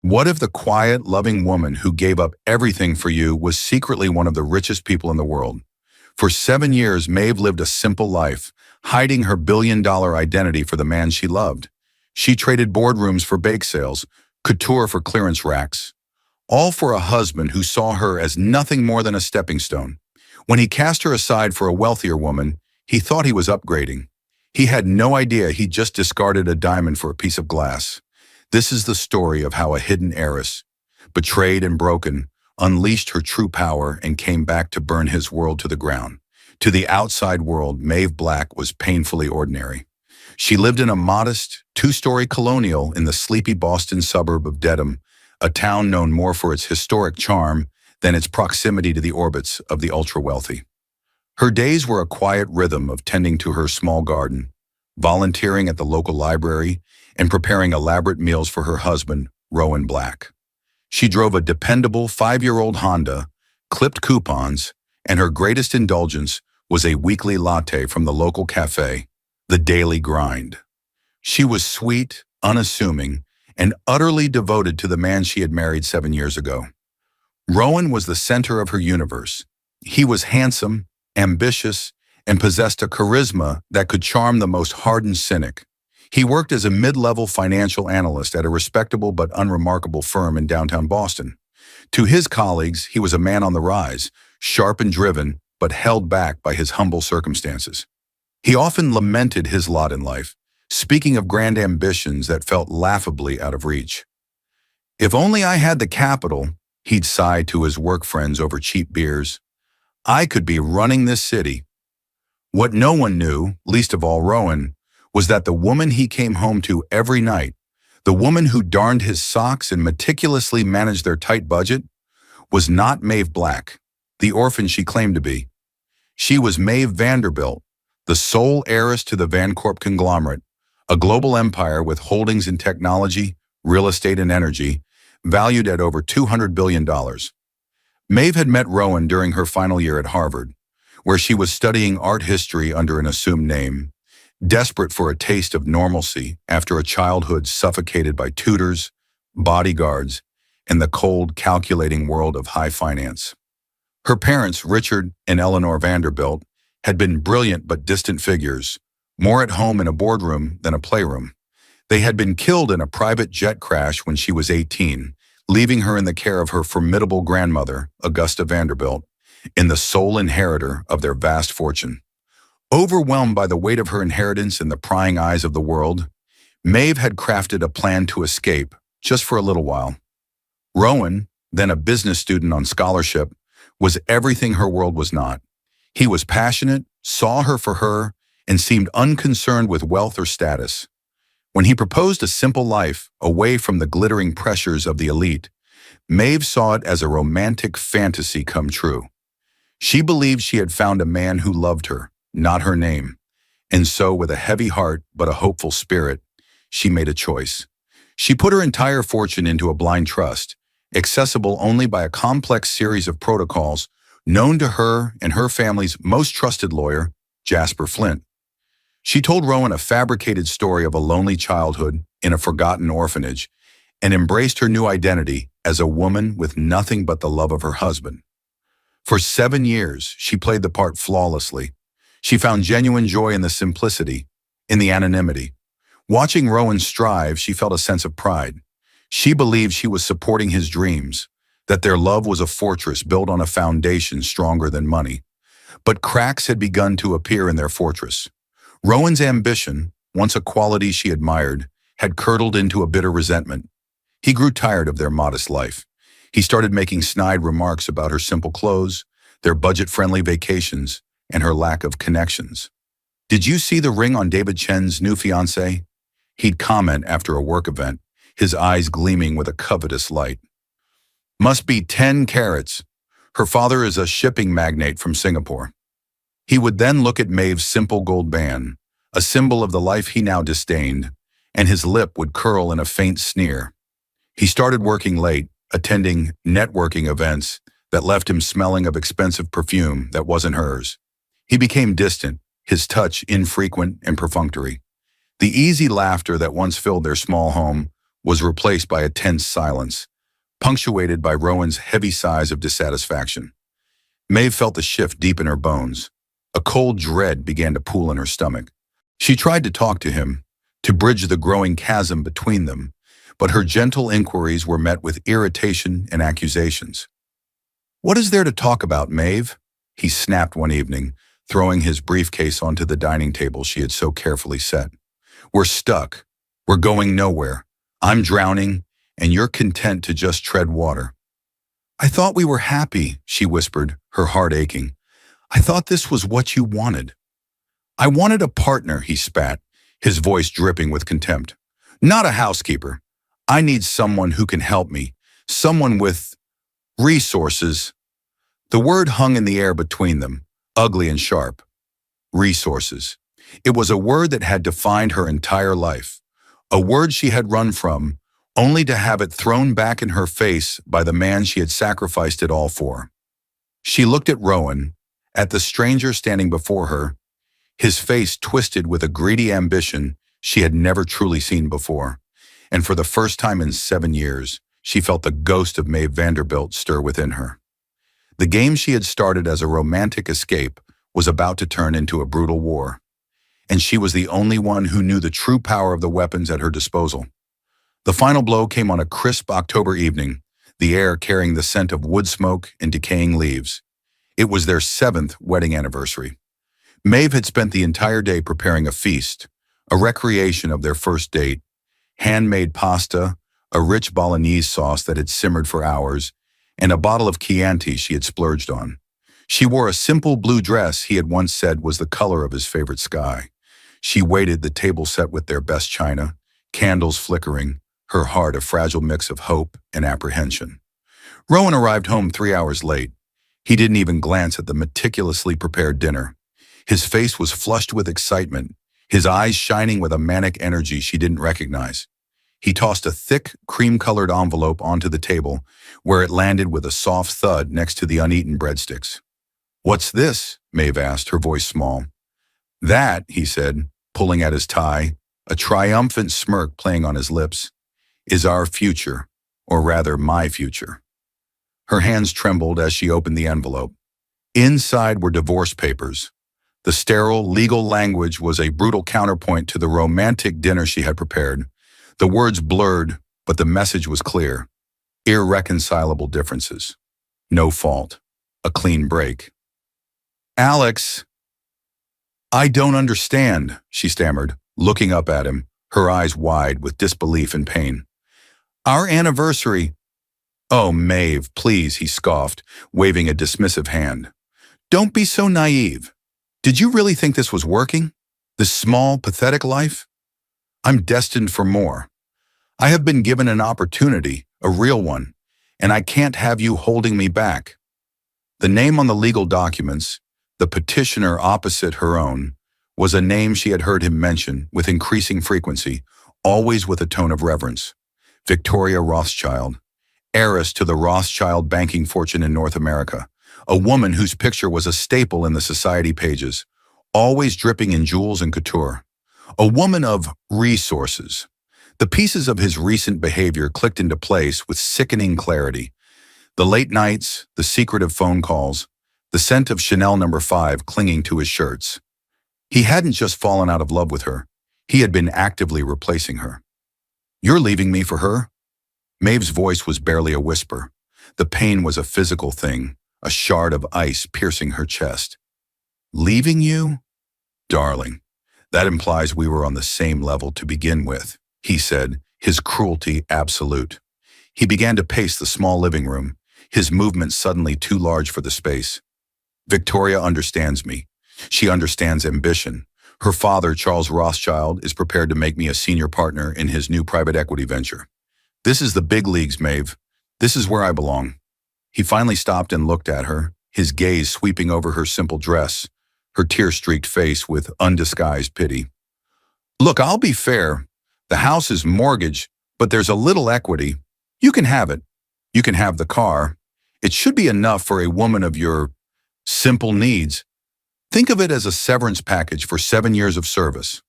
What if the quiet, loving woman who gave up everything for you was secretly one of the richest people in the world? For 7 years, Maeve lived a simple life, hiding her billion-dollar identity for the man she loved. She traded boardrooms for bake sales, couture for clearance racks, all for a husband who saw her as nothing more than a stepping stone. When he cast her aside for a wealthier woman, he thought he was upgrading. He had no idea he'd just discarded a diamond for a piece of glass. This is the story of how a hidden heiress, betrayed and broken, unleashed her true power and came back to burn his world to the ground. To the outside world, Maeve Black was painfully ordinary. She lived in a modest, two-story colonial in the sleepy Boston suburb of Dedham, a town known more for its historic charm than its proximity to the orbits of the ultra-wealthy. Her days were a quiet rhythm of tending to her small garden, volunteering at the local library, and preparing elaborate meals for her husband, Rowan Black. She drove a dependable 5-year-old Honda, clipped coupons, and her greatest indulgence was a weekly latte from the local cafe, The Daily Grind. She was sweet, unassuming, and utterly devoted to the man she had married 7 years ago. Rowan was the center of her universe. He was handsome, ambitious, and possessed a charisma that could charm the most hardened cynic. He worked as a mid-level financial analyst at a respectable but unremarkable firm in downtown Boston. To his colleagues, he was a man on the rise, sharp and driven, but held back by his humble circumstances. He often lamented his lot in life, speaking of grand ambitions that felt laughably out of reach. "If only I had the capital," he'd sigh to his work friends over cheap beers, "I could be running this city." What no one knew, least of all Rowan, was that the woman he came home to every night, the woman who darned his socks and meticulously managed their tight budget, was not Maeve Black, the orphan she claimed to be. She was Maeve Vanderbilt, the sole heiress to the Vancorp conglomerate, a global empire with holdings in technology, real estate, and energy, valued at over $200 billion. Maeve had met Rowan during her final year at Harvard, where she was studying art history under an assumed name, desperate for a taste of normalcy after a childhood suffocated by tutors, bodyguards, and the cold, calculating world of high finance. Her parents, Richard and Eleanor Vanderbilt, had been brilliant but distant figures, more at home in a boardroom than a playroom. They had been killed in a private jet crash when she was 18, leaving her in the care of her formidable grandmother, Augusta Vanderbilt, in the sole inheritor of their vast fortune. Overwhelmed by the weight of her inheritance and the prying eyes of the world, Maeve had crafted a plan to escape, just for a little while. Rowan, then a business student on scholarship, was everything her world was not. He was passionate, saw her for her, and seemed unconcerned with wealth or status. When he proposed a simple life, away from the glittering pressures of the elite, Maeve saw it as a romantic fantasy come true. She believed she had found a man who loved her, not her name. And so, with a heavy heart but a hopeful spirit, she made a choice. She put her entire fortune into a blind trust, accessible only by a complex series of protocols known to her and her family's most trusted lawyer, Jasper Flint. She told Rowan a fabricated story of a lonely childhood in a forgotten orphanage and embraced her new identity as a woman with nothing but the love of her husband. For 7 years, she played the part flawlessly. She found genuine joy in the simplicity, in the anonymity. Watching Rowan strive, she felt a sense of pride. She believed she was supporting his dreams, that their love was a fortress built on a foundation stronger than money. But cracks had begun to appear in their fortress. Rowan's ambition, once a quality she admired, had curdled into a bitter resentment. He grew tired of their modest life. He started making snide remarks about her simple clothes, their budget-friendly vacations, and her lack of connections. "Did you see the ring on David Chen's new fiancée?" He'd comment after a work event, his eyes gleaming with a covetous light. "Must be 10 carats. Her father is a shipping magnate from Singapore." He would then look at Maeve's simple gold band, a symbol of the life he now disdained, and his lip would curl in a faint sneer. He started working late, attending networking events that left him smelling of expensive perfume that wasn't hers. He became distant, his touch infrequent and perfunctory. The easy laughter that once filled their small home was replaced by a tense silence, punctuated by Rowan's heavy sighs of dissatisfaction. Maeve felt the shift deep in her bones. A cold dread began to pool in her stomach. She tried to talk to him, to bridge the growing chasm between them, but her gentle inquiries were met with irritation and accusations. "What is there to talk about, Maeve?" he snapped one evening, throwing his briefcase onto the dining table she had so carefully set. "We're stuck. We're going nowhere. I'm drowning, and you're content to just tread water." "I thought we were happy," she whispered, her heart aching. "I thought this was what you wanted." "I wanted a partner," he spat, his voice dripping with contempt. "Not a housekeeper. I need someone who can help me, someone with resources." The word hung in the air between them, ugly and sharp. Resources. It was a word that had defined her entire life, a word she had run from, only to have it thrown back in her face by the man she had sacrificed it all for. She looked at Rowan, at the stranger standing before her, his face twisted with a greedy ambition she had never truly seen before, and for the first time in 7 years, she felt the ghost of Maeve Vanderbilt stir within her. The game she had started as a romantic escape was about to turn into a brutal war, and she was the only one who knew the true power of the weapons at her disposal. The final blow came on a crisp October evening, the air carrying the scent of wood smoke and decaying leaves. It was their 7th wedding anniversary. Maeve had spent the entire day preparing a feast, a recreation of their first date, handmade pasta, a rich bolognese sauce that had simmered for hours, and a bottle of Chianti she had splurged on. She wore a simple blue dress he had once said was the color of his favorite sky. She waited the table set with their best china, candles flickering, her heart a fragile mix of hope and apprehension. Rowan arrived home 3 hours late. He didn't even glance at the meticulously prepared dinner. His face was flushed with excitement, his eyes shining with a manic energy she didn't recognize. He tossed a thick, cream-colored envelope onto the table, where it landed with a soft thud next to the uneaten breadsticks. "What's this?" Maeve asked, her voice small. "That," he said, pulling at his tie, a triumphant smirk playing on his lips, "is our future, or rather my future." Her hands trembled as she opened the envelope. Inside were divorce papers. The sterile, legal language was a brutal counterpoint to the romantic dinner she had prepared. The words blurred, but the message was clear. Irreconcilable differences. No fault. A clean break. "Alex, I don't understand," she stammered, looking up at him, her eyes wide with disbelief and pain. "Our anniversary—" "Oh, Maeve, please," he scoffed, waving a dismissive hand. "Don't be so naive. Did you really think this was working? This small, pathetic life? I'm destined for more. I have been given an opportunity, a real one, and I can't have you holding me back." The name on the legal documents, the petitioner opposite her own, was a name she had heard him mention with increasing frequency, always with a tone of reverence. Victoria Rothschild, heiress to the Rothschild banking fortune in North America, a woman whose picture was a staple in the society pages, always dripping in jewels and couture. A woman of resources. The pieces of his recent behavior clicked into place with sickening clarity. The late nights, the secretive phone calls, the scent of Chanel No. 5 clinging to his shirts. He hadn't just fallen out of love with her. He had been actively replacing her. "You're leaving me for her?" Maeve's voice was barely a whisper. The pain was a physical thing, a shard of ice piercing her chest. "Leaving you? Darling, that implies we were on the same level to begin with," he said, his cruelty absolute. He began to pace the small living room, his movements suddenly too large for the space. "Victoria understands me. She understands ambition. Her father, Charles Rothschild, is prepared to make me a senior partner in his new private equity venture. This is the big leagues, Maeve. This is where I belong." He finally stopped and looked at her, his gaze sweeping over her simple dress, her tear-streaked face with undisguised pity. "Look, I'll be fair. The house is mortgaged, but there's a little equity. You can have it. You can have the car. It should be enough for a woman of your simple needs. Think of it as a severance package for 7 years of service."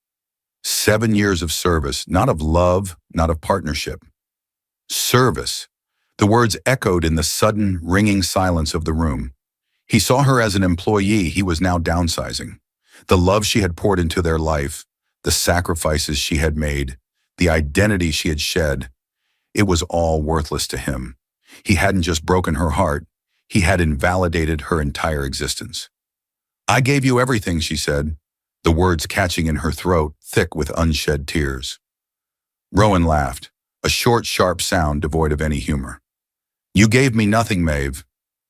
7 years of service, not of love, not of partnership. Service. The words echoed in the sudden, ringing silence of the room. He saw her as an employee he was now downsizing. The love she had poured into their life, the sacrifices she had made, the identity she had shed, it was all worthless to him. He hadn't just broken her heart, he had invalidated her entire existence. "I gave you everything," she said, the words catching in her throat, thick with unshed tears. Rowan laughed, a short, sharp sound devoid of any humor. "You gave me nothing, Maeve.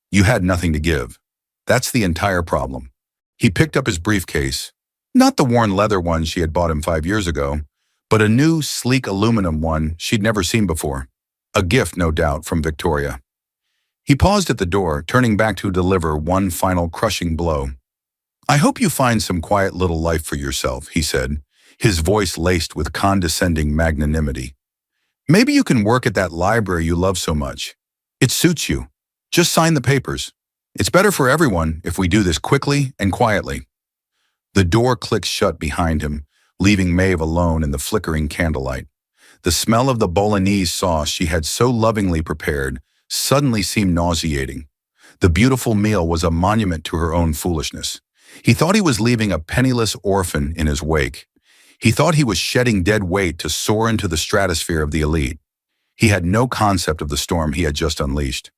You had nothing to give. That's the entire problem." He picked up his briefcase, not the worn leather one she had bought him 5 years ago, but a new, sleek aluminum one she'd never seen before. A gift, no doubt, from Victoria. He paused at the door, turning back to deliver one final crushing blow. "I hope you find some quiet little life for yourself," he said, his voice laced with condescending magnanimity. "Maybe you can work at that library you love so much. It suits you. Just sign the papers. It's better for everyone if we do this quickly and quietly." The door clicked shut behind him, leaving Maeve alone in the flickering candlelight. The smell of the bolognese sauce she had so lovingly prepared suddenly seemed nauseating. The beautiful meal was a monument to her own foolishness. He thought he was leaving a penniless orphan in his wake. He thought he was shedding dead weight to soar into the stratosphere of the elite. He had no concept of the storm he had just unleashed.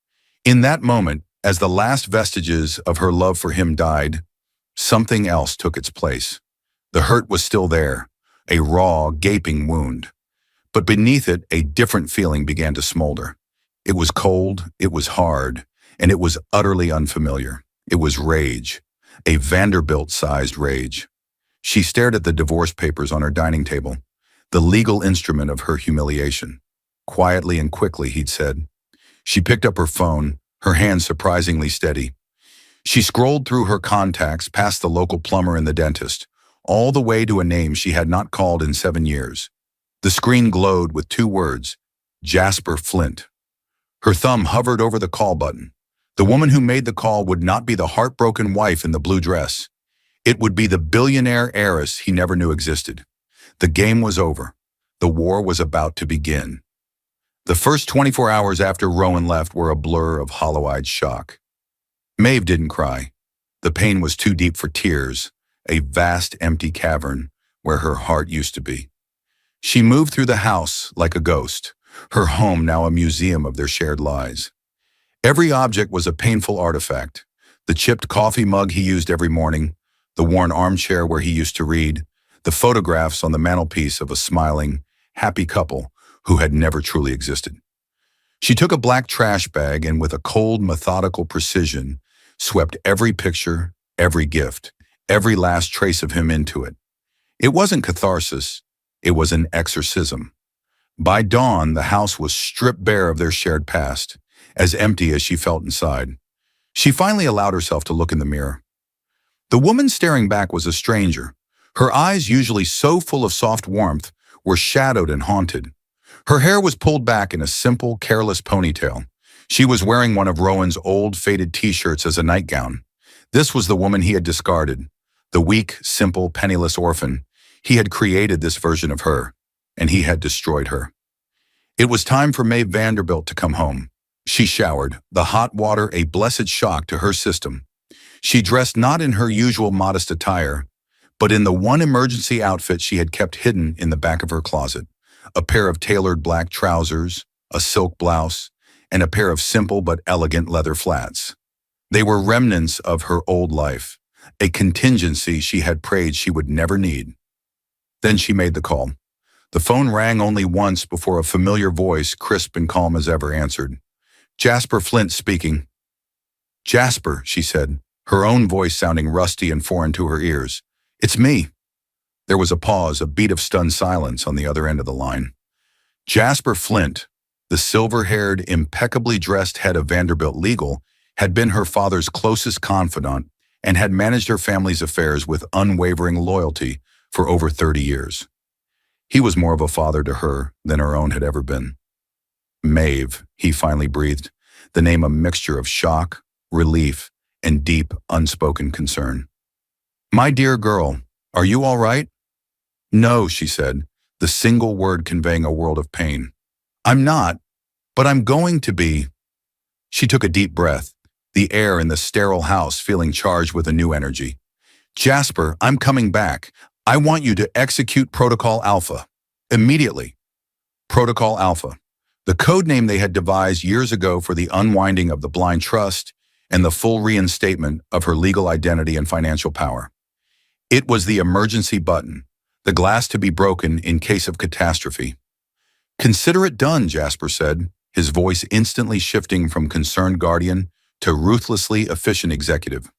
In that moment, as the last vestiges of her love for him died, something else took its place. The hurt was still there, a raw, gaping wound. But beneath it, a different feeling began to smolder. It was cold, it was hard, and it was utterly unfamiliar. It was rage, a Vanderbilt-sized rage. She stared at the divorce papers on her dining table, the legal instrument of her humiliation. Quietly and quickly, he'd said. She picked up her phone, her hand surprisingly steady. She scrolled through her contacts past the local plumber and the dentist, all the way to a name she had not called in 7 years. The screen glowed with 2 words, Jasper Flint. Her thumb hovered over the call button. The woman who made the call would not be the heartbroken wife in the blue dress. It would be the billionaire heiress he never knew existed. The game was over. The war was about to begin. The first 24 hours after Rowan left were a blur of hollow-eyed shock. Maeve didn't cry. The pain was too deep for tears, a vast empty cavern where her heart used to be. She moved through the house like a ghost, her home now a museum of their shared lies. Every object was a painful artifact. The chipped coffee mug he used every morning, the worn armchair where he used to read, the photographs on the mantelpiece of a smiling, happy couple who had never truly existed. She took a black trash bag and with a cold, methodical precision, swept every picture, every gift, every last trace of him into it. It wasn't catharsis, it was an exorcism. By dawn, the house was stripped bare of their shared past, as empty as she felt inside. She finally allowed herself to look in the mirror. The woman staring back was a stranger. Her eyes, usually so full of soft warmth, were shadowed and haunted. Her hair was pulled back in a simple, careless ponytail. She was wearing one of Rowan's old, faded t-shirts as a nightgown. This was the woman he had discarded, the weak, simple, penniless orphan. He had created this version of her, and he had destroyed her. It was time for Maeve Vanderbilt to come home. She showered, the hot water a blessed shock to her system. She dressed not in her usual modest attire, but in the one emergency outfit she had kept hidden in the back of her closet, a pair of tailored black trousers, a silk blouse, and a pair of simple but elegant leather flats. They were remnants of her old life, a contingency she had prayed she would never need. Then she made the call. The phone rang only once before a familiar voice, crisp and calm as ever, answered. "Jasper Flint speaking." "Jasper," she said, her own voice sounding rusty and foreign to her ears. "It's me." There was a pause, a beat of stunned silence on the other end of the line. Jasper Flint, the silver-haired, impeccably dressed head of Vanderbilt Legal, had been her father's closest confidant and had managed her family's affairs with unwavering loyalty for over 30 years. He was more of a father to her than her own had ever been. "Maeve," he finally breathed, the name a mixture of shock, relief, and deep, unspoken concern. "My dear girl, are you all right?" "No," she said, the single word conveying a world of pain. "I'm not. But I'm going to be. She took a deep breath, the air in the sterile house feeling charged with a new energy. Jasper, I'm coming back. I want you to execute Protocol Alpha. Immediately. Protocol Alpha, the code name they had devised years ago for the unwinding of the blind trust and the full reinstatement of her legal identity and financial power. It was the emergency button, the glass to be broken in case of catastrophe. Consider it done, Jasper said, his voice instantly shifting from concerned guardian to ruthlessly efficient executive.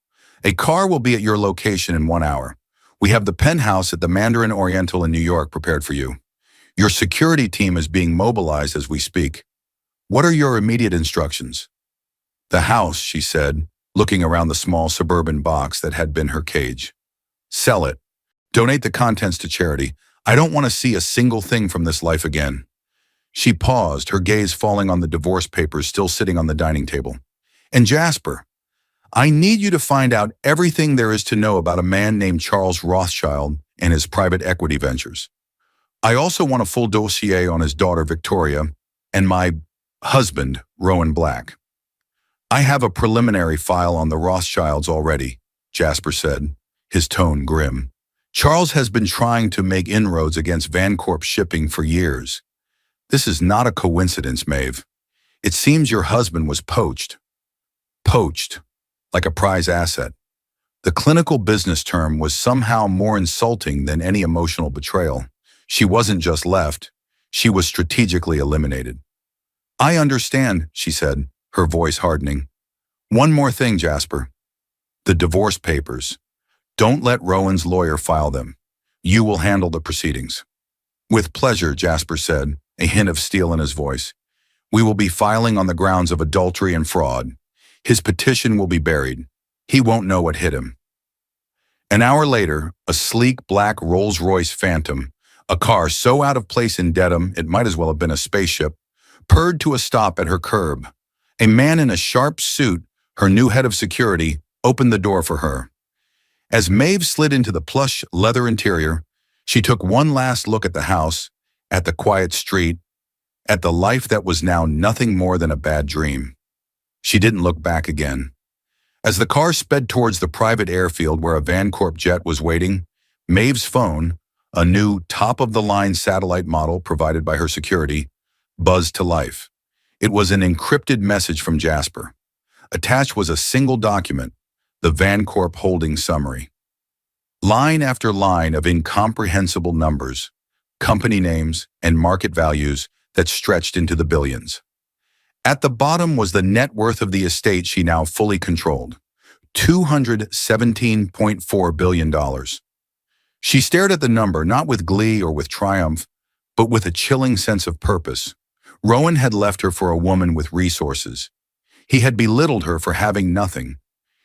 A car will be at your location in 1 hour. We have the penthouse at the Mandarin Oriental in New York prepared for you. Your security team is being mobilized as we speak. What are your immediate instructions? The house, she said, looking around the small suburban box that had been her cage. Sell it. Donate the contents to charity. I don't want to see a single thing from this life again. She paused, her gaze falling on the divorce papers still sitting on the dining table. And Jasper, I need you to find out everything there is to know about a man named Charles Rothschild and his private equity ventures. I also want a full dossier on his daughter Victoria and my husband, Rowan Black. I have a preliminary file on the Rothschilds already, Jasper said, his tone grim. Charles has been trying to make inroads against Vancorp Shipping for years. This is not a coincidence, Maeve. It seems your husband was poached. Poached, like a prize asset. The clinical business term was somehow more insulting than any emotional betrayal. She wasn't just left, she was strategically eliminated. I understand, she said, her voice hardening. One more thing, Jasper. The divorce papers. Don't let Rowan's lawyer file them. You will handle the proceedings. With pleasure, Jasper said, a hint of steel in his voice. We will be filing on the grounds of adultery and fraud. His petition will be buried. He won't know what hit him. An hour later, a sleek black Rolls-Royce Phantom, a car so out of place in Dedham it might as well have been a spaceship, purred to a stop at her curb. A man in a sharp suit, her new head of security, opened the door for her. As Maeve slid into the plush leather interior, she took one last look at the house, at the quiet street, at the life that was now nothing more than a bad dream. She didn't look back again. As the car sped towards the private airfield where a Vancorp jet was waiting, Maeve's phone, a new top-of-the-line satellite model provided by her security, buzzed to life. It was an encrypted message from Jasper. Attached was a single document, the Vancorp Holdings summary. Line after line of incomprehensible numbers, company names, and market values that stretched into the billions. At the bottom was the net worth of the estate she now fully controlled, $217.4 billion. She stared at the number not with glee or with triumph, but with a chilling sense of purpose. Rowan had left her for a woman with resources. He had belittled her for having nothing.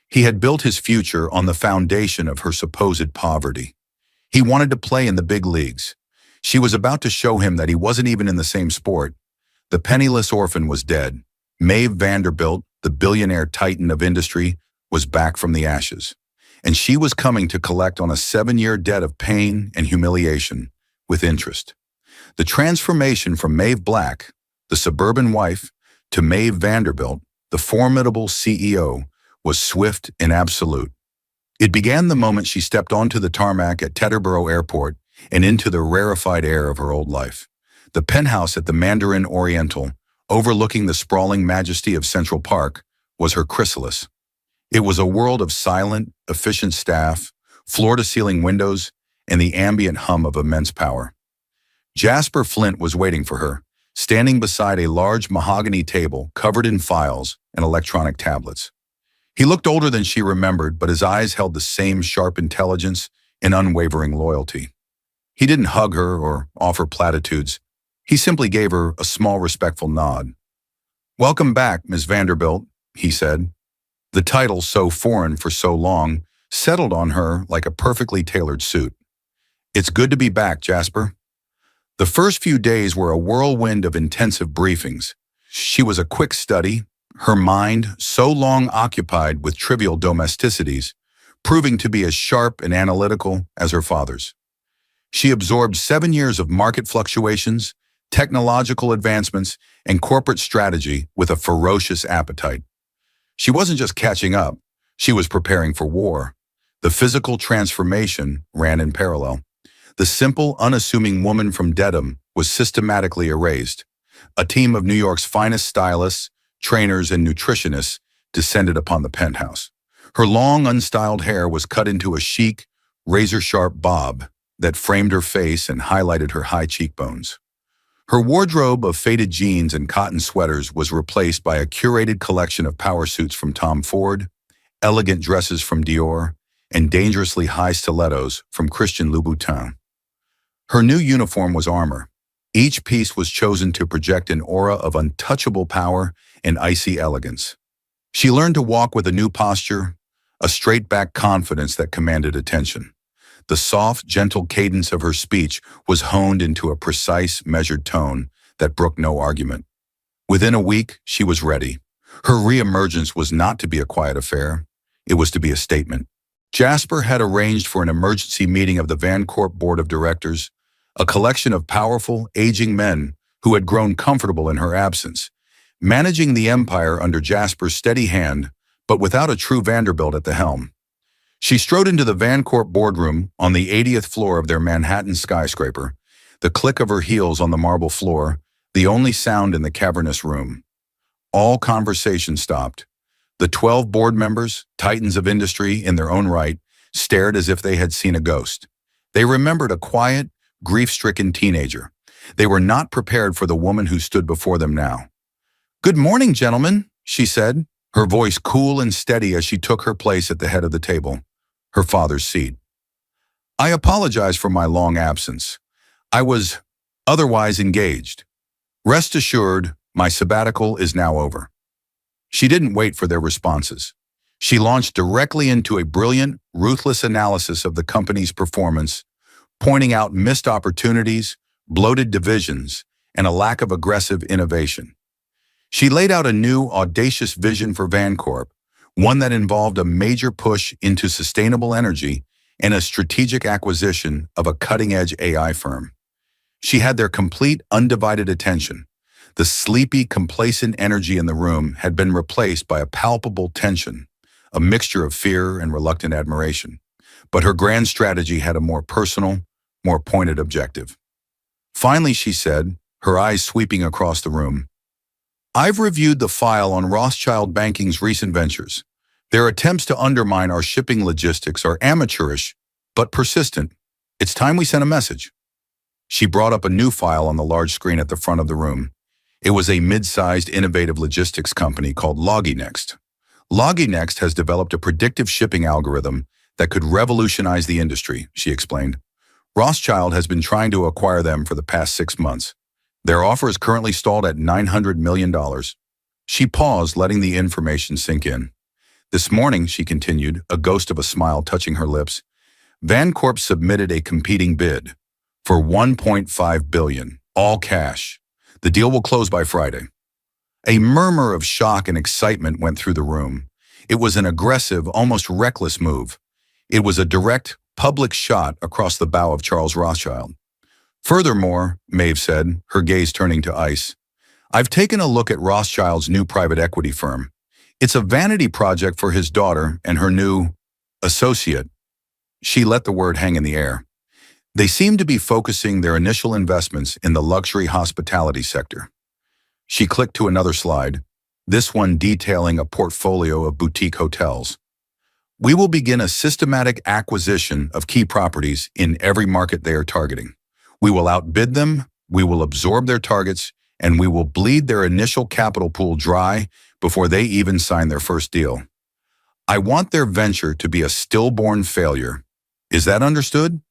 He had built his future on the foundation of her supposed poverty. He wanted to play in the big leagues. She was about to show him that he wasn't even in the same sport. The penniless orphan was dead. Maeve Vanderbilt, the billionaire titan of industry, was back from the ashes. And she was coming to collect on a 7-year debt of pain and humiliation with interest. The transformation from Maeve Black, the suburban wife, to Maeve Vanderbilt, the formidable CEO, was swift and absolute. It began the moment she stepped onto the tarmac at Teterboro Airport and into the rarefied air of her old life. The penthouse at the Mandarin Oriental, overlooking the sprawling majesty of Central Park, was her chrysalis. It was a world of silent, efficient staff, floor-to-ceiling windows, and the ambient hum of immense power. Jasper Flint was waiting for her, standing beside a large mahogany table covered in files and electronic tablets. He looked older than she remembered, but his eyes held the same sharp intelligence and unwavering loyalty. He didn't hug her or offer platitudes. He simply gave her a small, respectful nod. "Welcome back, Miss Vanderbilt," he said. The title, so foreign for so long, settled on her like a perfectly tailored suit. "It's good to be back, Jasper." The first few days were a whirlwind of intensive briefings. She was a quick study, her mind, so long occupied with trivial domesticities, proving to be as sharp and analytical as her father's. She absorbed 7 years of market fluctuations, technological advancements, and corporate strategy with a ferocious appetite. She wasn't just catching up, she was preparing for war. The physical transformation ran in parallel. The simple, unassuming woman from Dedham was systematically erased. A team of New York's finest stylists, trainers, and nutritionists descended upon the penthouse. Her long, unstyled hair was cut into a chic, razor-sharp bob that framed her face and highlighted her high cheekbones. Her wardrobe of faded jeans and cotton sweaters was replaced by a curated collection of power suits from Tom Ford, elegant dresses from Dior, and dangerously high stilettos from Christian Louboutin. Her new uniform was armor. Each piece was chosen to project an aura of untouchable power and icy elegance. She learned to walk with a new posture, a straight-back confidence that commanded attention. The soft, gentle cadence of her speech was honed into a precise, measured tone that brooked no argument. Within a week, she was ready. Her reemergence was not to be a quiet affair. It was to be a statement. Jasper had arranged for an emergency meeting of the Vancorp Board of Directors, a collection of powerful, aging men who had grown comfortable in her absence, managing the empire under Jasper's steady hand, but without a true Vanderbilt at the helm. She strode into the Vancorp boardroom on the 80th floor of their Manhattan skyscraper, the click of her heels on the marble floor, the only sound in the cavernous room. All conversation stopped. The 12 board members, titans of industry in their own right, stared as if they had seen a ghost. They remembered a quiet, grief-stricken teenager. They were not prepared for the woman who stood before them now. "Good morning, gentlemen," she said, her voice cool and steady as she took her place at the head of the table, her father's seat. "I apologize for my long absence. I was otherwise engaged. Rest assured, my sabbatical is now over." She didn't wait for their responses. She launched directly into a brilliant, ruthless analysis of the company's performance, pointing out missed opportunities, bloated divisions, and a lack of aggressive innovation. She laid out a new, audacious vision for Vancorp, one that involved a major push into sustainable energy and a strategic acquisition of a cutting-edge AI firm. She had their complete, undivided attention. The sleepy, complacent energy in the room had been replaced by a palpable tension, a mixture of fear and reluctant admiration. But her grand strategy had a more personal, more pointed objective. Finally, she said, her eyes sweeping across the room, "I've reviewed the file on Rothschild Banking's recent ventures. Their attempts to undermine our shipping logistics are amateurish, but persistent. It's time we sent a message." She brought up a new file on the large screen at the front of the room. It was a mid-sized, innovative logistics company called LogiNext. LogiNext has developed a predictive shipping algorithm that could revolutionize the industry, she explained. Rothschild has been trying to acquire them for the past 6 months. Their offer is currently stalled at $900 million. She paused, letting the information sink in. "This morning," she continued, a ghost of a smile touching her lips, "Vancorp submitted a competing bid for $1.5 billion, all cash. The deal will close by Friday." A murmur of shock and excitement went through the room. It was an aggressive, almost reckless move. It was a direct, public shot across the bow of Charles Rothschild. "Furthermore," Maeve said, her gaze turning to ice, "I've taken a look at Rothschild's new private equity firm. It's a vanity project for his daughter and her new associate." She let the word hang in the air. "They seem to be focusing their initial investments in the luxury hospitality sector." She clicked to another slide, this one detailing a portfolio of boutique hotels. "We will begin a systematic acquisition of key properties in every market they are targeting. We will outbid them, we will absorb their targets, and we will bleed their initial capital pool dry before they even sign their first deal. I want their venture to be a stillborn failure. Is that understood?"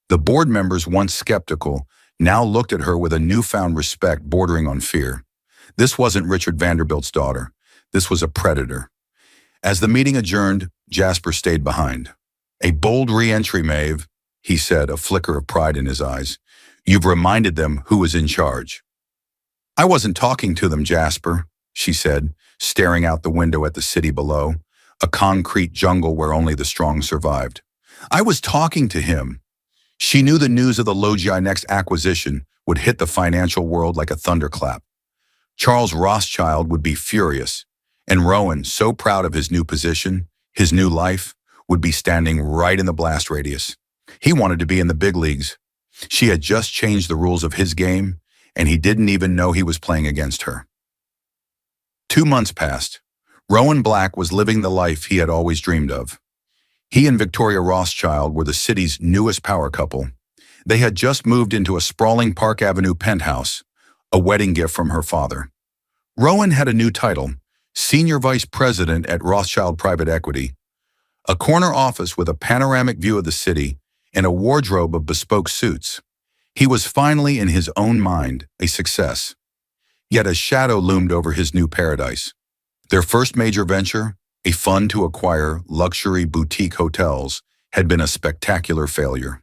The board members, once skeptical, now looked at her with a newfound respect bordering on fear. This wasn't Richard Vanderbilt's daughter. This was a predator. As the meeting adjourned, Jasper stayed behind. "A bold re-entry, Maeve," he said, a flicker of pride in his eyes. "You've reminded them who is in charge." "I wasn't talking to them, Jasper," she said, staring out the window at the city below, a concrete jungle where only the strong survived. "I was talking to him." She knew the news of the LogiNext acquisition would hit the financial world like a thunderclap. Charles Rothschild would be furious, and Rowan, so proud of his new position, his new life, would be standing right in the blast radius. He wanted to be in the big leagues. She had just changed the rules of his game, and he didn't even know he was playing against her. 2 months passed. Rowan Black was living the life he had always dreamed of. He and Victoria Rothschild were the city's newest power couple. They had just moved into a sprawling Park Avenue penthouse, a wedding gift from her father. Rowan had a new title, Senior Vice President at Rothschild Private Equity, a corner office with a panoramic view of the city and a wardrobe of bespoke suits. He was finally, in his own mind, a success. Yet a shadow loomed over his new paradise. Their first major venture, a fund to acquire luxury boutique hotels, had been a spectacular failure.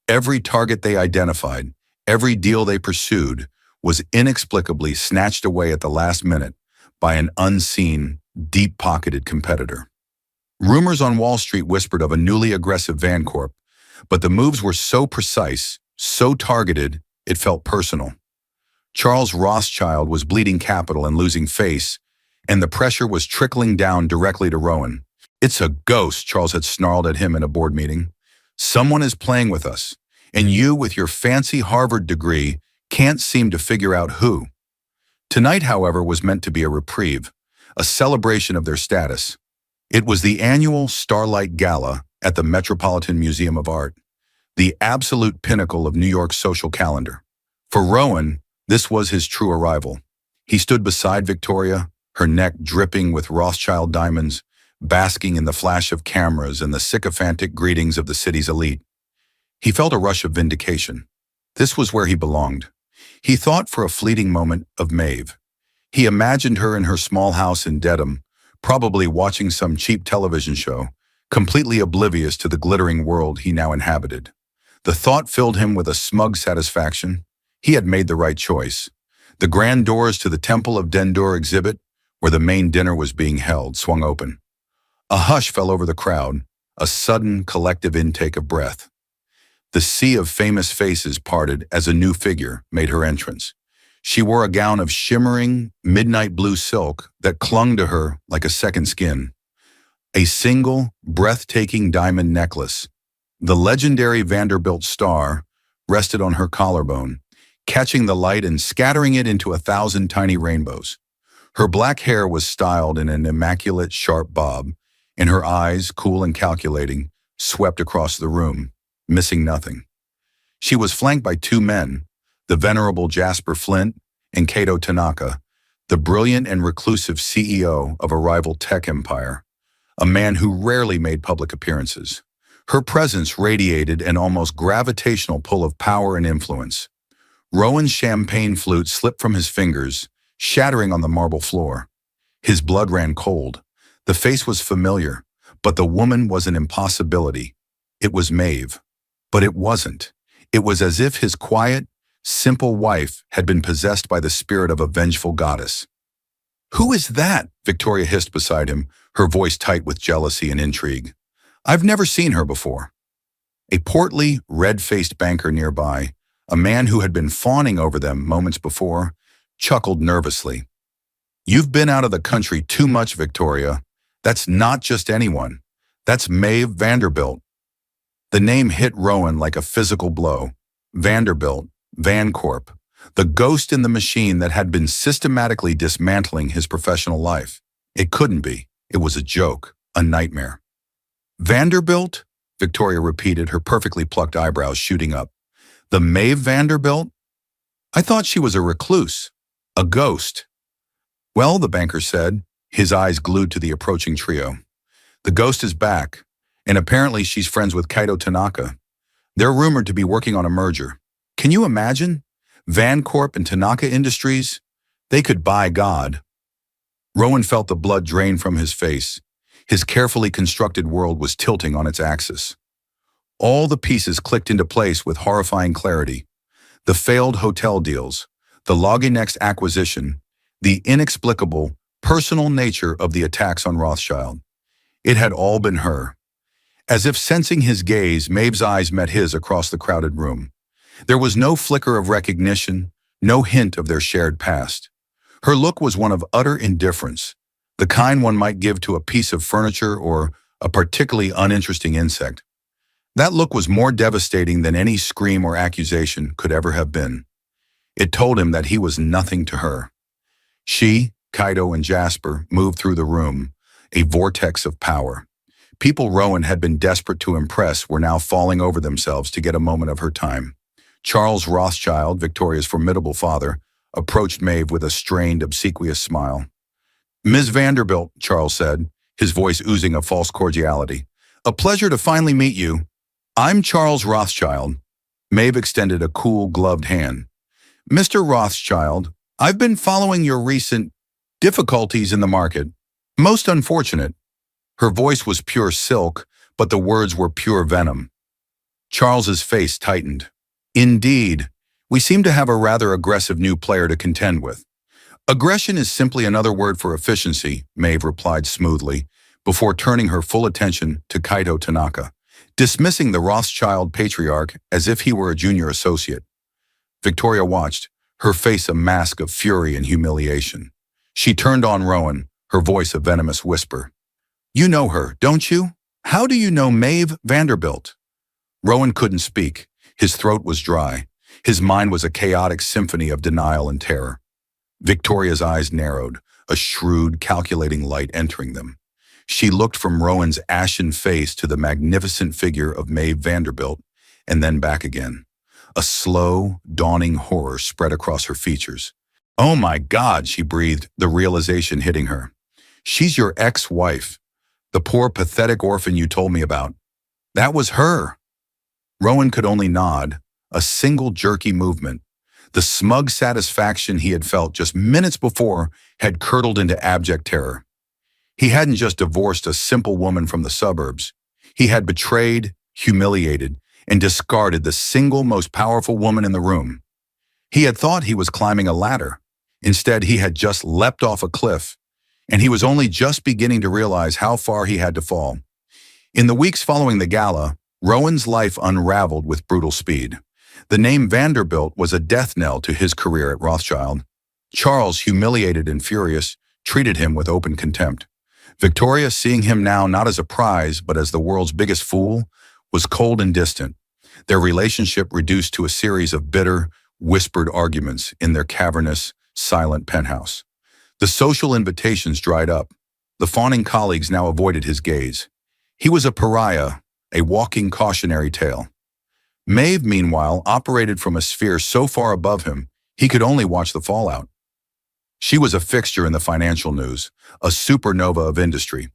Every target they identified, every deal they pursued, was inexplicably snatched away at the last minute by an unseen, deep-pocketed competitor. Rumors on Wall Street whispered of a newly aggressive Vancorp, but the moves were so precise, so targeted, it felt personal. Charles Rothschild was bleeding capital and losing face, and the pressure was trickling down directly to Rowan. "It's a ghost," Charles had snarled at him in a board meeting. "Someone is playing with us, and you, with your fancy Harvard degree, can't seem to figure out who." Tonight, however, was meant to be a reprieve, a celebration of their status. It was the annual Starlight Gala at the Metropolitan Museum of Art, the absolute pinnacle of New York's social calendar. For Rowan, this was his true arrival. He stood beside Victoria, her neck dripping with Rothschild diamonds, basking in the flash of cameras and the sycophantic greetings of the city's elite. He felt a rush of vindication. This was where he belonged. He thought for a fleeting moment of Maeve. He imagined her in her small house in Dedham, probably watching some cheap television show, completely oblivious to the glittering world he now inhabited. The thought filled him with a smug satisfaction. He had made the right choice. The grand doors to the Temple of Dendur exhibit, where the main dinner was being held, swung open. A hush fell over the crowd, a sudden collective intake of breath. The sea of famous faces parted as a new figure made her entrance. She wore a gown of shimmering, midnight blue silk that clung to her like a second skin. A single, breathtaking diamond necklace, the legendary Vanderbilt star, rested on her collarbone, catching the light and scattering it into 1,000 tiny rainbows. Her black hair was styled in an immaculate, sharp bob, and her eyes, cool and calculating, swept across the room, missing nothing. She was flanked by two men, the venerable Jasper Flint and Kato Tanaka, the brilliant and reclusive CEO of a rival tech empire, a man who rarely made public appearances. Her presence radiated an almost gravitational pull of power and influence. Rowan's champagne flute slipped from his fingers, shattering on the marble floor. His blood ran cold. The face was familiar, but the woman was an impossibility. It was Maeve. But it wasn't. It was as if his quiet, simple wife had been possessed by the spirit of a vengeful goddess. "Who is that?" Victoria hissed beside him, her voice tight with jealousy and intrigue. "I've never seen her before." A portly, red-faced banker nearby, a man who had been fawning over them moments before, chuckled nervously. "You've been out of the country too much, Victoria. That's not just anyone. That's Maeve Vanderbilt." The name hit Rowan like a physical blow. Vanderbilt, Vancorp, the ghost in the machine that had been systematically dismantling his professional life. It couldn't be. It was a joke, a nightmare. "Vanderbilt?" Victoria repeated, her perfectly plucked eyebrows shooting up. "The Maeve Vanderbilt? I thought she was a recluse, a ghost." "Well," the banker said, his eyes glued to the approaching trio. "The ghost is back, and apparently she's friends with Kaito Tanaka. They're rumored to be working on a merger. Can you imagine? Vancorp and Tanaka Industries? They could buy God." Rowan felt the blood drain from his face. His carefully constructed world was tilting on its axis. All the pieces clicked into place with horrifying clarity. The failed hotel deals, the Loginext acquisition, the inexplicable, personal nature of the attacks on Rothschild. It had all been her. As if sensing his gaze, Maeve's eyes met his across the crowded room. There was no flicker of recognition, no hint of their shared past. Her look was one of utter indifference, the kind one might give to a piece of furniture or a particularly uninteresting insect. That look was more devastating than any scream or accusation could ever have been. It told him that he was nothing to her. She, Kaido, and Jasper moved through the room, a vortex of power. People Rowan had been desperate to impress were now falling over themselves to get a moment of her time. Charles Rothschild, Victoria's formidable father, approached Maeve with a strained, obsequious smile. "Ms. Vanderbilt," Charles said, his voice oozing a false cordiality. "A pleasure to finally meet you. I'm Charles Rothschild." Maeve extended a cool, gloved hand. "Mr. Rothschild, I've been following your recent difficulties in the market. Most unfortunate." Her voice was pure silk, but the words were pure venom. Charles's face tightened. "Indeed, we seem to have a rather aggressive new player to contend with." "Aggression is simply another word for efficiency," Maeve replied smoothly, before turning her full attention to Kaito Tanaka, dismissing the Rothschild patriarch as if he were a junior associate. Victoria watched, her face a mask of fury and humiliation. She turned on Rowan, her voice a venomous whisper. "You know her, don't you? How do you know Maeve Vanderbilt?" Rowan couldn't speak. His throat was dry. His mind was a chaotic symphony of denial and terror. Victoria's eyes narrowed, a shrewd, calculating light entering them. She looked from Rowan's ashen face to the magnificent figure of Maeve Vanderbilt, and then back again. A slow, dawning horror spread across her features. "Oh my God," she breathed, the realization hitting her. "She's your ex-wife. The poor, pathetic orphan you told me about. That was her." Rowan could only nod, a single jerky movement. The smug satisfaction he had felt just minutes before had curdled into abject terror. He hadn't just divorced a simple woman from the suburbs. He had betrayed, humiliated, and discarded the single most powerful woman in the room. He had thought he was climbing a ladder. Instead, he had just leapt off a cliff, and he was only just beginning to realize how far he had to fall. In the weeks following the gala, Rowan's life unraveled with brutal speed. The name Vanderbilt was a death knell to his career at Rothschild. Charles, humiliated and furious, treated him with open contempt. Victoria, seeing him now not as a prize but as the world's biggest fool, was cold and distant, their relationship reduced to a series of bitter, whispered arguments in their cavernous, silent penthouse. The social invitations dried up. The fawning colleagues now avoided his gaze. He was a pariah, a walking cautionary tale. Maeve, meanwhile, operated from a sphere so far above him, he could only watch the fallout. She was a fixture in the financial news, a supernova of industry.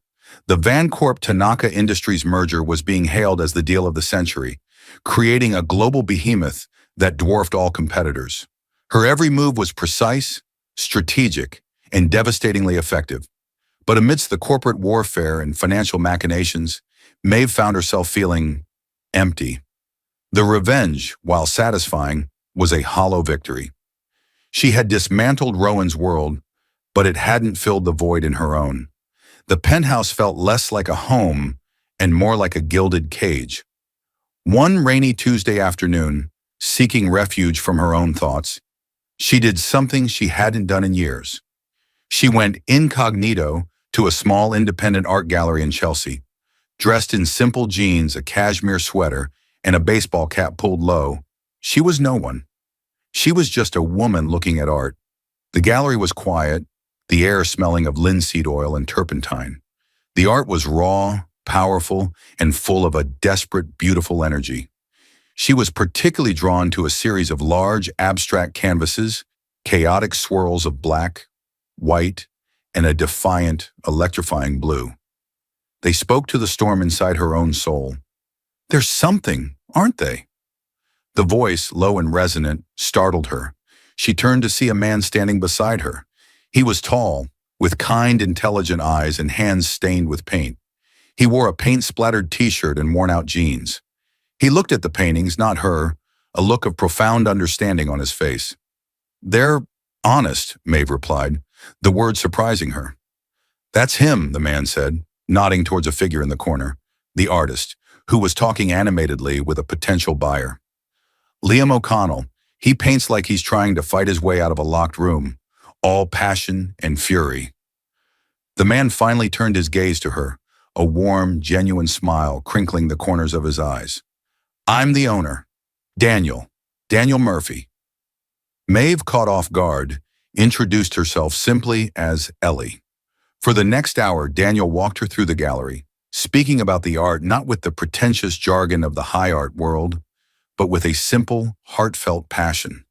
The Vancorp-Tanaka Industries merger was being hailed as the deal of the century, creating a global behemoth that dwarfed all competitors. Her every move was precise, strategic, and devastatingly effective. But amidst the corporate warfare and financial machinations, Maeve found herself feeling empty. The revenge, while satisfying, was a hollow victory. She had dismantled Rowan's world, but it hadn't filled the void in her own. The penthouse felt less like a home and more like a gilded cage. One rainy Tuesday afternoon, seeking refuge from her own thoughts, she did something she hadn't done in years. She went incognito to a small independent art gallery in Chelsea. Dressed in simple jeans, a cashmere sweater, and a baseball cap pulled low, she was no one. She was just a woman looking at art. The gallery was quiet, the air smelling of linseed oil and turpentine. The art was raw, powerful, and full of a desperate, beautiful energy. She was particularly drawn to a series of large, abstract canvases, chaotic swirls of black, white, and a defiant, electrifying blue. They spoke to the storm inside her own soul. "There's something, aren't they?" The voice, low and resonant, startled her. She turned to see a man standing beside her. He was tall, with kind, intelligent eyes and hands stained with paint. He wore a paint-splattered t-shirt and worn-out jeans. He looked at the paintings, not her, a look of profound understanding on his face. "They're honest," Maeve replied, the word surprising her. "That's him," the man said, nodding towards a figure in the corner, the artist, who was talking animatedly with a potential buyer. Liam O'Connell, he paints like he's trying to fight his way out of a locked room, all passion and fury. The man finally turned his gaze to her, a warm, genuine smile crinkling the corners of his eyes. I'm the owner. Daniel. Daniel Murphy. Maeve, caught off guard, introduced herself simply as Ellie. For the next hour, Daniel walked her through the gallery, speaking about the art not with the pretentious jargon of the high art world, but with a simple, heartfelt passion.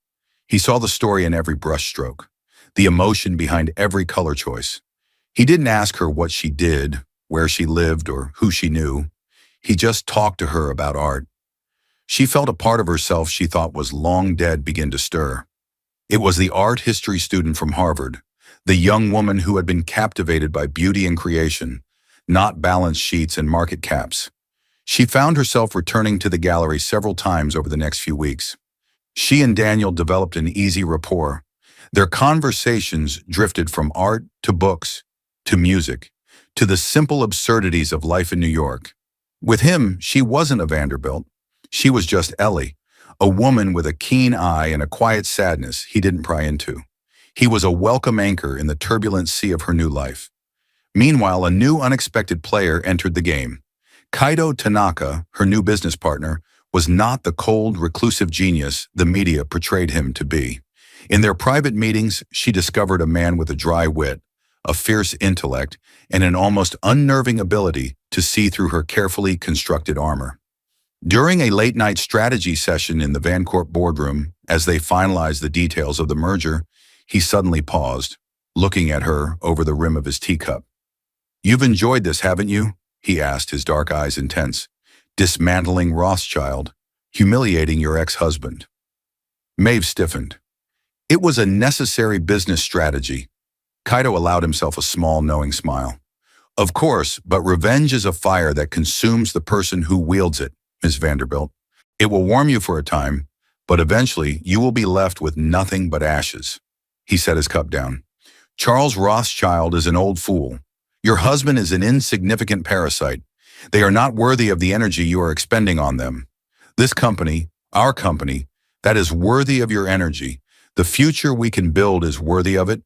He saw the story in every brushstroke, the emotion behind every color choice. He didn't ask her what she did, where she lived, or who she knew. He just talked to her about art. She felt a part of herself she thought was long dead begin to stir. It was the art history student from Harvard, the young woman who had been captivated by beauty and creation, not balance sheets and market caps. She found herself returning to the gallery several times over the next few weeks. She and Daniel developed an easy rapport. Their conversations drifted from art to books, to music, to the simple absurdities of life in New York. With him, she wasn't a Vanderbilt. She was just Ellie, a woman with a keen eye and a quiet sadness he didn't pry into. He was a welcome anchor in the turbulent sea of her new life. Meanwhile, a new unexpected player entered the game. Kaito Tanaka, her new business partner, was not the cold, reclusive genius the media portrayed him to be. In their private meetings, she discovered a man with a dry wit, a fierce intellect, and an almost unnerving ability to see through her carefully constructed armor. During a late-night strategy session in the Vancorp boardroom, as they finalized the details of the merger, he suddenly paused, looking at her over the rim of his teacup. "You've enjoyed this, haven't you?" he asked, his dark eyes intense. "Dismantling Rothschild, humiliating your ex-husband." Maeve stiffened. It was a necessary business strategy. Kaito allowed himself a small, knowing smile. "Of course, but revenge is a fire that consumes the person who wields it, Miss Vanderbilt. It will warm you for a time, but eventually you will be left with nothing but ashes." He set his cup down. "Charles Rothschild is an old fool. Your husband is an insignificant parasite. They are not worthy of the energy you are expending on them. This company, our company, that is worthy of your energy. The future we can build is worthy of it."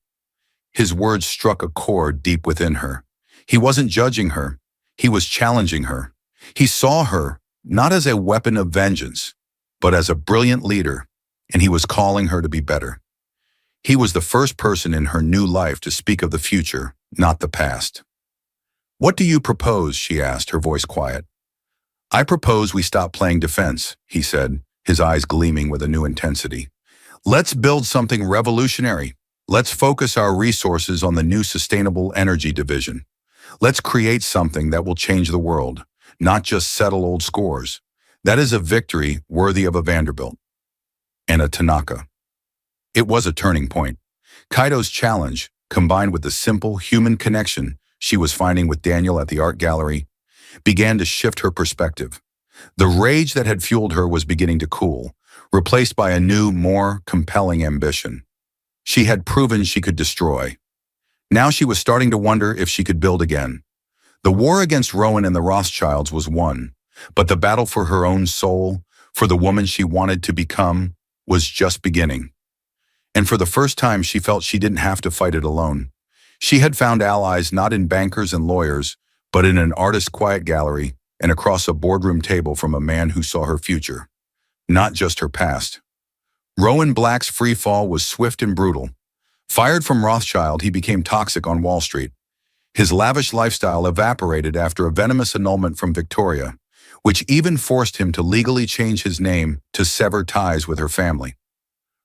His words struck a chord deep within her. He wasn't judging her. He was challenging her. He saw her not as a weapon of vengeance, but as a brilliant leader, and he was calling her to be better. He was the first person in her new life to speak of the future, not the past. "What do you propose?" she asked, her voice quiet. "I propose we stop playing defense," he said, his eyes gleaming with a new intensity. "Let's build something revolutionary. Let's focus our resources on the new sustainable energy division. Let's create something that will change the world, not just settle old scores. That is a victory worthy of a Vanderbilt and a Tanaka." It was a turning point. Kaito's challenge, combined with the simple human connection she was finding with Daniel at the art gallery, began to shift her perspective. The rage that had fueled her was beginning to cool, replaced by a new, more compelling ambition. She had proven she could destroy. Now she was starting to wonder if she could build again. The war against Rowan and the Rothschilds was won, but the battle for her own soul, for the woman she wanted to become, was just beginning. And for the first time, she felt she didn't have to fight it alone. She had found allies not in bankers and lawyers, but in an artist's quiet gallery and across a boardroom table from a man who saw her future, not just her past. Rowan Black's free fall was swift and brutal. Fired from Rothschild, he became toxic on Wall Street. His lavish lifestyle evaporated after a venomous annulment from Victoria, which even forced him to legally change his name to sever ties with her family.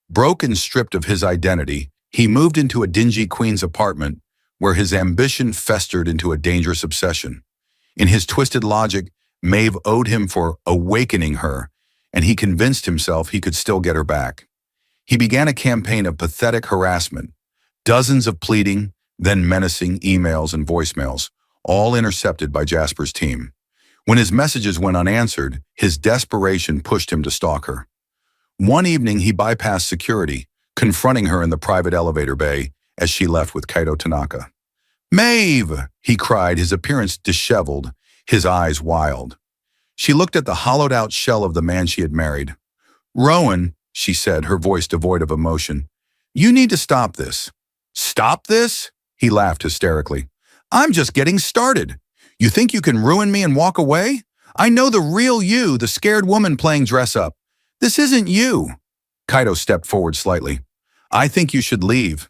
Broke and stripped of his identity, he moved into a dingy Queens apartment where his ambition festered into a dangerous obsession. In his twisted logic, Maeve owed him for awakening her, and he convinced himself he could still get her back. He began a campaign of pathetic harassment, dozens of pleading, then menacing emails and voicemails, all intercepted by Jasper's team. When his messages went unanswered, his desperation pushed him to stalk her. One evening, he bypassed security, confronting her in the private elevator bay as she left with Kaito Tanaka. "Maeve!" he cried, his appearance disheveled, his eyes wild. She looked at the hollowed-out shell of the man she had married. Rowan, she said, her voice devoid of emotion, you need to stop this. Stop this? He laughed hysterically. I'm just getting started. You think you can ruin me and walk away? I know the real you, the scared woman playing dress up. This isn't you. Kaito stepped forward slightly. I think you should leave.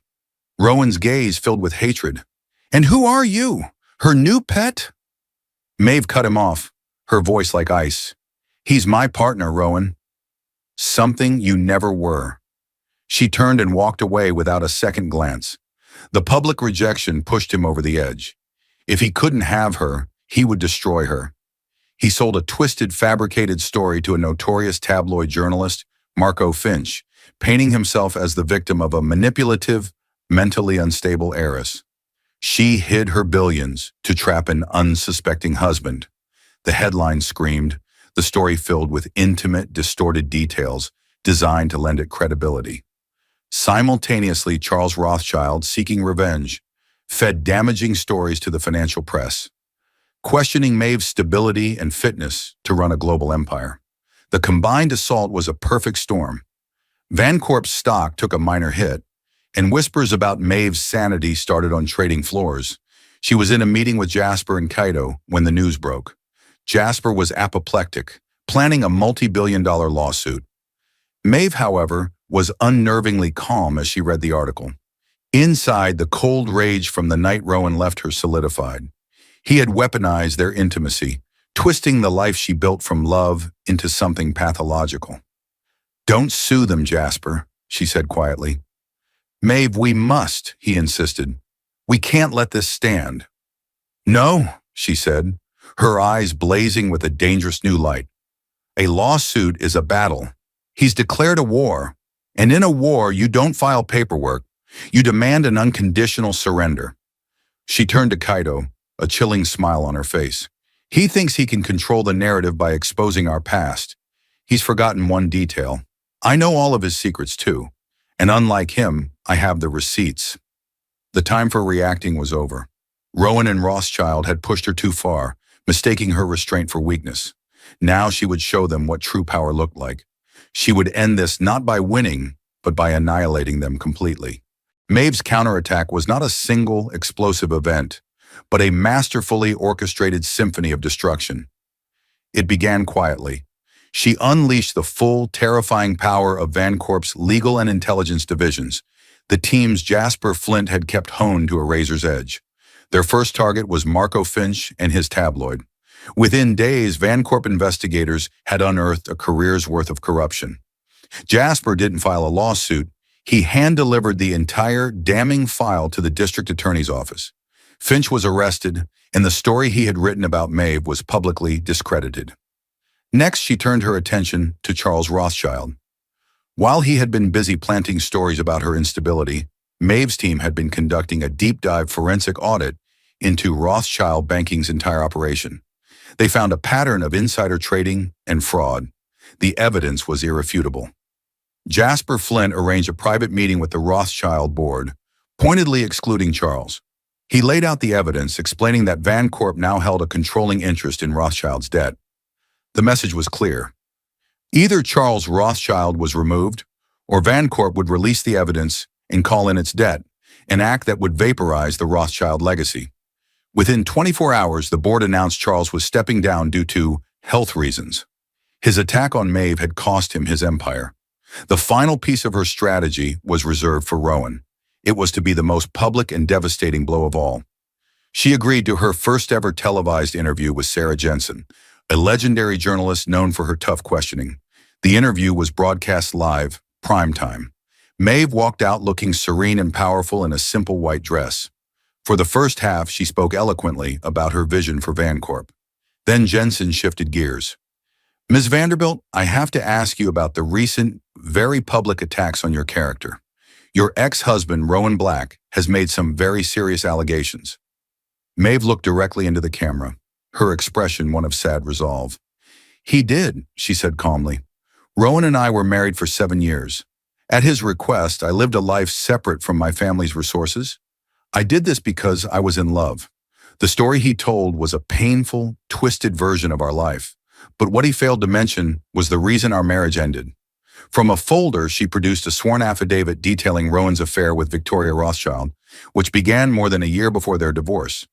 Rowan's gaze filled with hatred. And who are you? Her new pet? Maeve cut him off, her voice like ice. He's my partner, Rowan. Something you never were. She turned and walked away without a second glance. The public rejection pushed him over the edge. If he couldn't have her, he would destroy her. He sold a twisted, fabricated story to a notorious tabloid journalist, Marco Finch, painting himself as the victim of a manipulative, mentally unstable heiress. She hid her billions to trap an unsuspecting husband. The headline screamed, the story filled with intimate, distorted details designed to lend it credibility. Simultaneously, Charles Rothschild, seeking revenge, fed damaging stories to the financial press, questioning Maeve's stability and fitness to run a global empire. The combined assault was a perfect storm. Vancorp's stock took a minor hit, and whispers about Maeve's sanity started on trading floors. She was in a meeting with Jasper and Kaito when the news broke. Jasper was apoplectic, planning a multi-billion-dollar lawsuit. Maeve, however, was unnervingly calm as she read the article. Inside, the cold rage from the night Rowan left her solidified. He had weaponized their intimacy, twisting the life she built from love into something pathological. Don't sue them, Jasper, she said quietly. Maeve, we must, he insisted. We can't let this stand. No, she said, her eyes blazing with a dangerous new light. A lawsuit is a battle. He's declared a war, and in a war you don't file paperwork. You demand an unconditional surrender. She turned to Kaito, a chilling smile on her face. He thinks he can control the narrative by exposing our past. He's forgotten one detail. I know all of his secrets too, and unlike him, I have the receipts. The time for reacting was over. Rowan and Rothschild had pushed her too far, mistaking her restraint for weakness. Now she would show them what true power looked like. She would end this not by winning, but by annihilating them completely. Maeve's counterattack was not a single explosive event, but a masterfully orchestrated symphony of destruction. It began quietly. She unleashed the full, terrifying power of Vancorp's legal and intelligence divisions, the teams Jasper Flint had kept honed to a razor's edge. Their first target was Marco Finch and his tabloid. Within days, Vancorp investigators had unearthed a career's worth of corruption. Jasper didn't file a lawsuit. He hand-delivered the entire damning file to the district attorney's office. Finch was arrested, and the story he had written about Maeve was publicly discredited. Next, she turned her attention to Charles Rothschild. While he had been busy planting stories about her instability, Maeve's team had been conducting a deep-dive forensic audit into Rothschild Banking's entire operation. They found a pattern of insider trading and fraud. The evidence was irrefutable. Jasper Flint arranged a private meeting with the Rothschild board, pointedly excluding Charles. He laid out the evidence, explaining that Vancorp now held a controlling interest in Rothschild's debt. The message was clear. Either Charles Rothschild was removed, or Vancorp would release the evidence and call in its debt, an act that would vaporize the Rothschild legacy. Within 24 hours, the board announced Charles was stepping down due to health reasons. His attack on Maeve had cost him his empire. The final piece of her strategy was reserved for Rowan. It was to be the most public and devastating blow of all. She agreed to her first ever televised interview with Sarah Jensen, a legendary journalist known for her tough questioning. The interview was broadcast live, prime time. Maeve walked out looking serene and powerful in a simple white dress. For the first half, she spoke eloquently about her vision for Vancorp. Then Jensen shifted gears. Ms. Vanderbilt, I have to ask you about the recent, very public attacks on your character. Your ex-husband, Rowan Black, has made some very serious allegations. Maeve looked directly into the camera, her expression one of sad resolve. He did, she said calmly. Rowan and I were married for 7 years. At his request, I lived a life separate from my family's resources. I did this because I was in love. The story he told was a painful, twisted version of our life. But what he failed to mention was the reason our marriage ended. From a folder, she produced a sworn affidavit detailing Rowan's affair with Victoria Rothschild, which began more than a year before their divorce.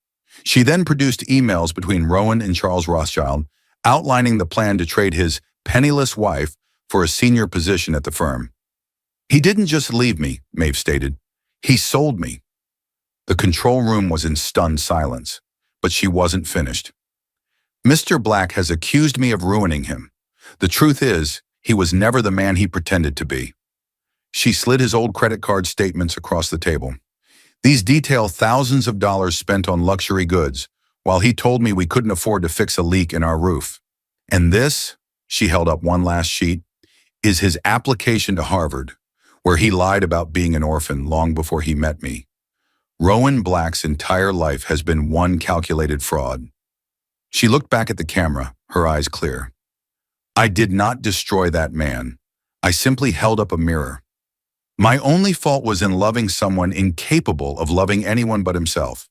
She then produced emails between Rowan and Charles Rothschild, outlining the plan to trade his penniless wife for a senior position at the firm. "He didn't just leave me," Maeve stated. "He sold me." The control room was in stunned silence, but she wasn't finished. "Mr. Black has accused me of ruining him. The truth is, he was never the man he pretended to be." She slid his old credit card statements across the table. "These detail thousands of dollars spent on luxury goods, while he told me we couldn't afford to fix a leak in our roof. And this," she held up one last sheet, "is his application to Harvard, where he lied about being an orphan long before he met me. Rowan Black's entire life has been one calculated fraud." She looked back at the camera, her eyes clear. "I did not destroy that man. I simply held up a mirror. My only fault was in loving someone incapable of loving anyone but himself.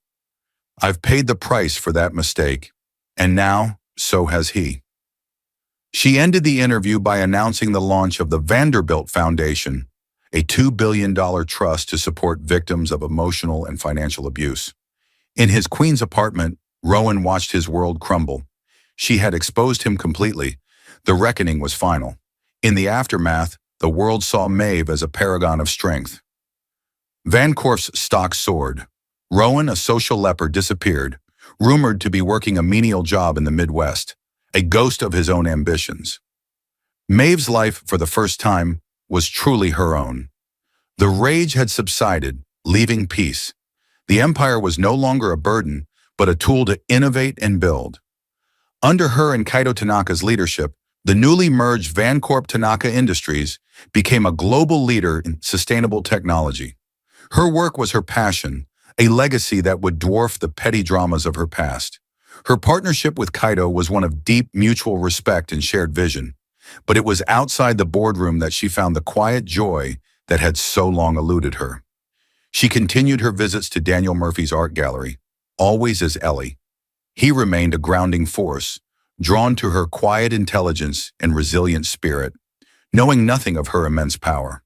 I've paid the price for that mistake, and now so has he." She ended the interview by announcing the launch of the Vanderbilt Foundation, a $2 billion trust to support victims of emotional and financial abuse. In his Queens apartment, Rowan watched his world crumble. She had exposed him completely. The reckoning was final. In the aftermath, the world saw Maeve as a paragon of strength. Vancorp's stock soared. Rowan, a social leper, disappeared, rumored to be working a menial job in the Midwest, a ghost of his own ambitions. Maeve's life, for the first time, was truly her own. The rage had subsided, leaving peace. The empire was no longer a burden, but a tool to innovate and build. Under her and Kaito Tanaka's leadership, the newly merged Vancorp Tanaka Industries became a global leader in sustainable technology. Her work was her passion, a legacy that would dwarf the petty dramas of her past. Her partnership with Kaito was one of deep mutual respect and shared vision, but it was outside the boardroom that she found the quiet joy that had so long eluded her. She continued her visits to Daniel Murphy's art gallery, always as Ellie. He remained a grounding force, drawn to her quiet intelligence and resilient spirit, knowing nothing of her immense power.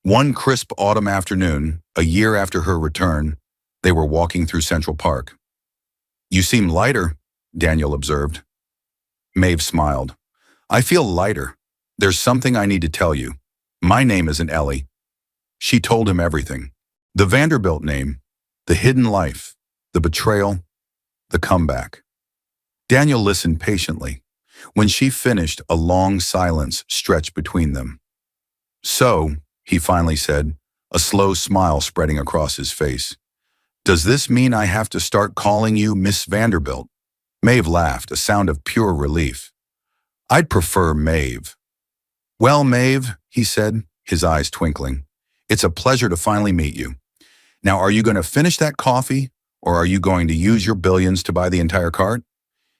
One crisp autumn afternoon, a year after her return, they were walking through Central Park. "You seem lighter," Daniel observed. Maeve smiled. "I feel lighter. There's something I need to tell you. My name isn't Ellie." She told him everything. The Vanderbilt name, the hidden life, the betrayal, the comeback. Daniel listened patiently. When she finished, a long silence stretched between them. "So," he finally said, a slow smile spreading across his face, "does this mean I have to start calling you Miss Vanderbilt?" Maeve laughed, a sound of pure relief. "I'd prefer Maeve." "Well, Maeve," he said, his eyes twinkling, "it's a pleasure to finally meet you. Now, are you going to finish that coffee, or are you going to use your billions to buy the entire cart?"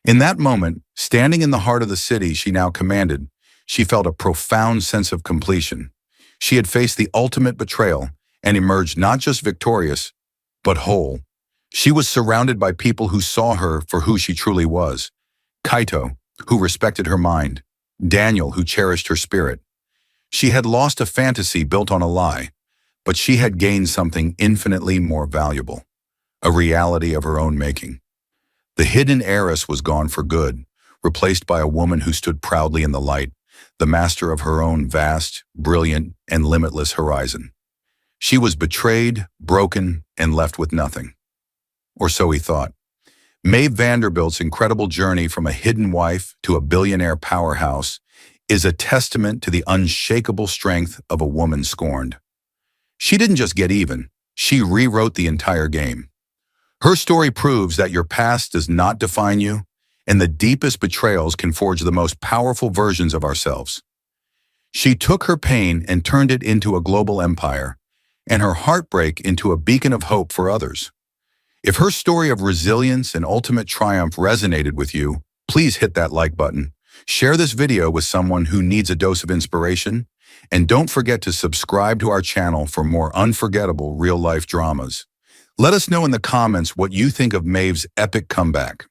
In that moment, standing in the heart of the city she now commanded, she felt a profound sense of completion. She had faced the ultimate betrayal and emerged not just victorious, but whole. She was surrounded by people who saw her for who she truly was. Kaito, who respected her mind. Daniel, who cherished her spirit. She had lost a fantasy built on a lie, but she had gained something infinitely more valuable, a reality of her own making. The hidden heiress was gone for good, replaced by a woman who stood proudly in the light, the master of her own vast, brilliant, and limitless horizon. She was betrayed, broken, and left with nothing. Or so he thought. Maeve Vanderbilt's incredible journey from a hidden wife to a billionaire powerhouse is a testament to the unshakable strength of a woman scorned. She didn't just get even, she rewrote the entire game. Her story proves that your past does not define you, and the deepest betrayals can forge the most powerful versions of ourselves. She took her pain and turned it into a global empire, and her heartbreak into a beacon of hope for others. If her story of resilience and ultimate triumph resonated with you, please hit that like button. Share this video with someone who needs a dose of inspiration, and don't forget to subscribe to our channel for more unforgettable real-life dramas. Let us know in the comments what you think of Maeve's epic comeback.